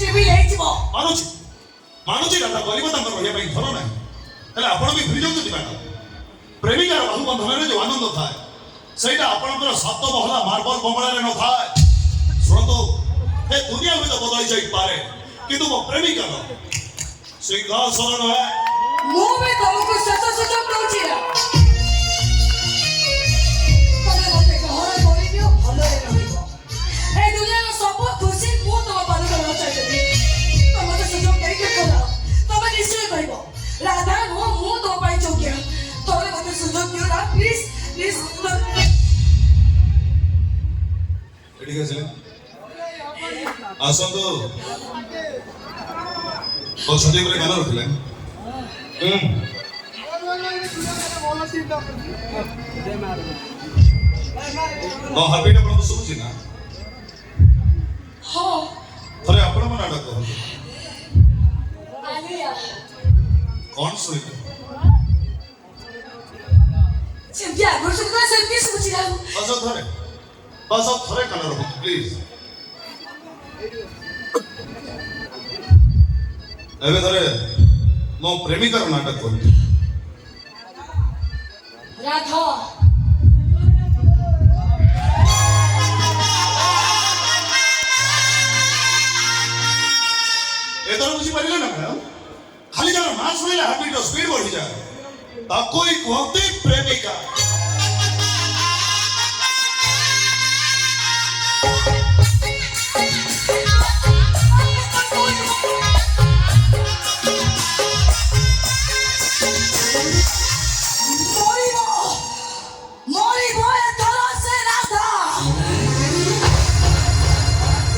ଚିବି ହେଇଯିବ। ମାନୁଛି ଦାଦା ଗରିବ ତାଙ୍କର ରହିବା ପାଇଁ ଘର ନାହିଁ ହେଲେ ଆପଣ ବି ଭୁଲି ଯାଉଛନ୍ତି ମ୍ୟାଡାମ ପ୍ରେମିକାର ବାହୁବନ୍ଧନରେ ଯୋଉ ଆନନ୍ଦ ଥାଏ ସେଇଟା ଆପଣଙ୍କର ସାତ ମହଲା ମାର୍ବଲ ବଙ୍ଗଳାରେ ନଥାଏ ଶୁଣନ୍ତୁ ଏ ଦୁନିଆ ହୁଏତ ବଦଳି ଯାଇପାରେ କିନ୍ତୁ ମୋ ପ୍ରେମିକାର ସିଂହାସନ ନୁହେଁ ମୁଁ ବି ତମକୁ ଶେଷ ସୁଯୋଗ ଦଉଛି ତମେ ମତେ ଘର କରିଦିଅ ଭଲରେ ରହିବ ଏ ଦୁନିଆର ସବୁ ଖୁସି ମୁଁ ତମ ପାଦରେ ବଚାଇଦେବି ତମେ ମତେ ସୁଯୋଗ ଦେଇକି କର ତମେ ନିଶ୍ଚୟ କହିବ ରାଧା ନୁହଁ ମୁଁ ତମ ପାଇଁ ଯୋଗ୍ୟ ତମେ ମତେ ସୁଯୋଗ ଦିଅ ନା ପ୍ଲିଜ ପ୍ଲିଜ ଏଠିକି ଆସିଲେ ଆସନ୍ତୁ ଅଛନ୍ତି ଉପରେ କାନ ରଖିଲେ ହାର୍ଟବିଟ୍ ଆପଣଙ୍କୁ ଶୁଭୁଛି ନା ହଁ ଥରେ ଆପଣଙ୍କ ନାଟକ କୁହନ୍ତୁ ଆଲିଆ କଣ ଶୁଣିଲେ ସେମିତି ଆଗରୁ ଶୁଭୁଥିଲା ସେମିତି ଶୁଭୁଛି ନା ଥରେ କାନ ରଖନ୍ତୁ ପ୍ଲିଜ ଏବେ ଥରେ ମୋ ପ୍ରେମିକାର ନାଟକ କୁହନ୍ତୁ ରାଧା